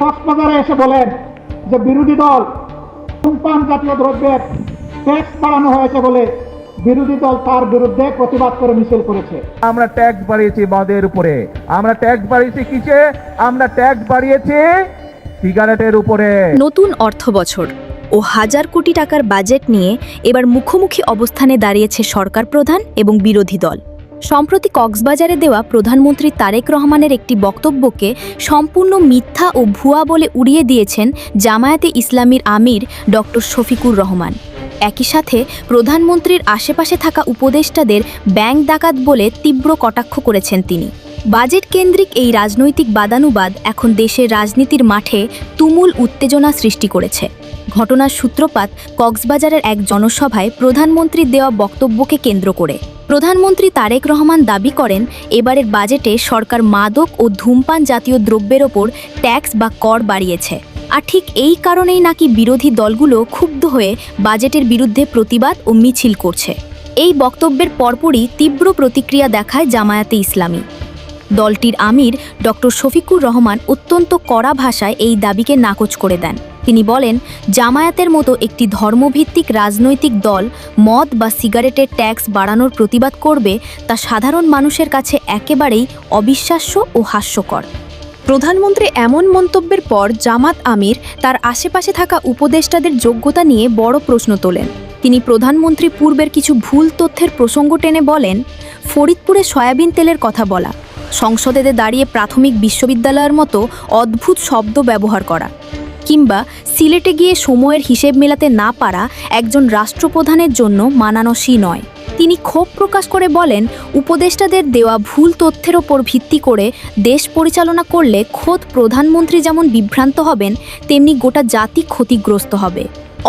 কক্সবাজারে এসে বলেন যে বিরোধী দল ধূমপান জাতীয় দ্রব্যের ট্যাক্স বাড়ানো হয়েছে বলে বিরোধী দল তার বিরুদ্ধে প্রতিবাদ করে মিছিল করেছে। আমরা ট্যাক্স বাড়িয়েছি মদের উপরে, আমরা ট্যাক্স বাড়িয়েছি কিসে? আমরা ট্যাক্স বাড়িয়েছি সিগারেটের উপরে। নতুন অর্থ বছর ও হাজার কোটি টাকার বাজেট নিয়ে এবার মুখোমুখি অবস্থানে দাঁড়িয়েছে সরকার প্রধান এবং বিরোধী দল। সম্প্রতি কক্সবাজারে দেওয়া প্রধানমন্ত্রী তারেক রহমানের একটি বক্তব্যকে সম্পূর্ণ মিথ্যা ও ভুয়া বলে উড়িয়ে দিয়েছেন জামায়াতে ইসলামীর আমির ডক্টর শফিকুর রহমান। একই সাথে প্রধানমন্ত্রীর আশেপাশে থাকা উপদেষ্টাদের ব্যাংক ডাকাত বলে তীব্র কটাক্ষ করেছেন তিনি। বাজেট কেন্দ্রিক এই রাজনৈতিক বাদানুবাদ এখন দেশের রাজনীতির মাঠে তুমুল উত্তেজনা সৃষ্টি করেছে। ঘটনার সূত্রপাত কক্সবাজারের এক জনসভায় প্রধানমন্ত্রীর দেওয়া বক্তব্যকে কেন্দ্র করে। প্রধানমন্ত্রী তারেক রহমান দাবি করেন, এবারের বাজেটে সরকার মাদক ও ধূমপান জাতীয় দ্রব্যের ওপর ট্যাক্স বা কর বাড়িয়েছে। আর ঠিক এই কারণেই নাকি বিরোধী দলগুলো ক্ষুব্ধ হয়ে বাজেটের বিরুদ্ধে প্রতিবাদ ও মিছিল করছে। এই বক্তব্যের পরপরই তীব্র প্রতিক্রিয়া দেখায় জামায়াতে ইসলামী। দলটির আমির ডক্টর শফিকুর রহমান অত্যন্ত কড়া ভাষায় এই দাবিকে নাকচ করে দেন। তিনি বলেন, জামায়াতের মতো একটি ধর্মভিত্তিক রাজনৈতিক দল মদ বা সিগারেটের ট্যাক্স বাড়ানোর প্রতিবাদ করবে তা সাধারণ মানুষের কাছে একেবারেই অবিশ্বাস্য ও হাস্যকর। প্রধানমন্ত্রী এমন মন্তব্যের পর জামাত আমির তার আশেপাশে থাকা উপদেষ্টাদের যোগ্যতা নিয়ে বড় প্রশ্ন তোলেন। তিনি প্রধানমন্ত্রী পূর্বের কিছু ভুল তথ্যের প্রসঙ্গ টেনে বলেন, ফরিদপুরে সয়াবিন তেলের কথা বলা, সংসদে দাঁড়িয়ে প্রাথমিক বিশ্ববিদ্যালয়ের মতো অদ্ভুত শব্দ ব্যবহার করা, কিংবা সিলেটে গিয়ে সময়ের হিসেব মেলাতে না পারা একজন রাষ্ট্রপ্রধানের জন্য মানানসই নয়। তিনি ক্ষোভ প্রকাশ করে বলেন, উপদেষ্টাদের দেওয়া ভুল তথ্যের ওপর ভিত্তি করে দেশ পরিচালনা করলে খোদ প্রধানমন্ত্রী যেমন বিভ্রান্ত হবেন, তেমনি গোটা জাতি ক্ষতিগ্রস্ত হবে।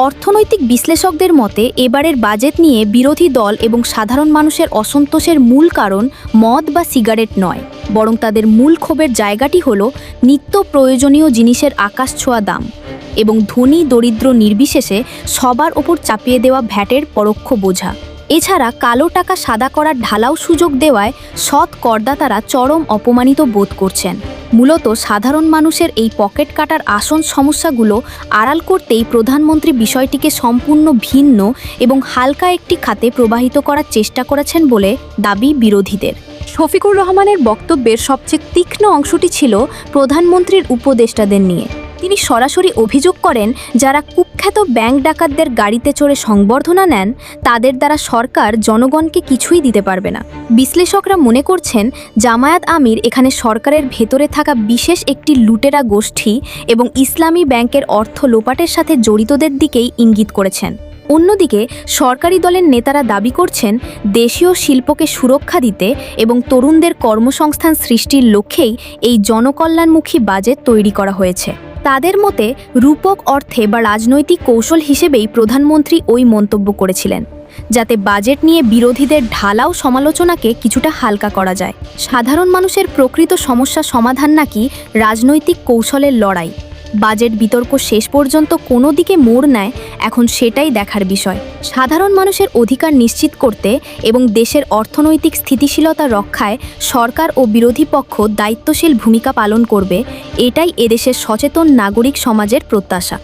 অর্থনৈতিক বিশ্লেষকদের মতে এবারের বাজেট নিয়ে বিরোধী দল এবং সাধারণ মানুষের অসন্তোষের মূল কারণ মদ বা সিগারেট নয়, বরং তাদের মূল ক্ষোভের জায়গাটি হল নিত্য প্রয়োজনীয় জিনিসের আকাশছোঁয়া দাম এবং ধনী দরিদ্র নির্বিশেষে সবার ওপর চাপিয়ে দেওয়া ভ্যাটের পরোক্ষ বোঝা। এছাড়া কালো টাকা সাদা করার ঢালাও সুযোগ দেওয়ায় সৎ করদাতারা চরম অপমানিত বোধ করছেন। মূলত সাধারণ মানুষের এই পকেট কাটার আসন সমস্যাগুলো আড়াল করতেই প্রধানমন্ত্রী বিষয়টিকে সম্পূর্ণ ভিন্ন এবং হালকা একটি খাতে প্রবাহিত করার চেষ্টা করেছেন বলে দাবি বিরোধীদের। শফিকুর রহমানের বক্তব্যের সবচেয়ে তীক্ষ্ণ অংশটি ছিল প্রধানমন্ত্রীর উপদেষ্টাদের নিয়ে। তিনি সরাসরি অভিযোগ করেন, যারা কুখ্যাত ব্যাংক ডাকাতদের গাড়িতে চড়ে সংবর্ধনা নেন তাদের দ্বারা সরকার জনগণকে কিছুই দিতে পারবে না। বিশ্লেষকরা মনে করছেন, জামায়াত আমির এখানে সরকারের ভেতরে থাকা বিশেষ একটি লুটেরা গোষ্ঠী এবং ইসলামী ব্যাংকের অর্থ লোপাটের সাথে জড়িতদের দিকেই ইঙ্গিত করেছেন। অন্যদিকে সরকারি দলের নেতারা দাবি করছেন, দেশীয় শিল্পকে সুরক্ষা দিতে এবং তরুণদের কর্মসংস্থান সৃষ্টির লক্ষ্যেই এই জনকল্যাণমুখী বাজেট তৈরি করা হয়েছে। তাদের মতে রূপক অর্থে বা রাজনৈতিক কৌশল হিসেবেই প্রধানমন্ত্রী ওই মন্তব্য করেছিলেন, যাতে বাজেট নিয়ে বিরোধীদের ঢালাও সমালোচনাকে কিছুটা হালকা করা যায়। সাধারণ মানুষের প্রকৃত সমস্যা সমাধান নাকি রাজনৈতিক কৌশলের লড়াই। বাজেট বিতর্ক শেষ পর্যন্ত কোনো দিকে মোড় নেয়, এখন সেটাই দেখার বিষয়। সাধারণ মানুষের অধিকার নিশ্চিত করতে এবং দেশের অর্থনৈতিক স্থিতিশীলতা রক্ষায় সরকার ও বিরোধী পক্ষ দায়িত্বশীল ভূমিকা পালন করবে, এটাই এদেশের সচেতন নাগরিক সমাজের প্রত্যাশা।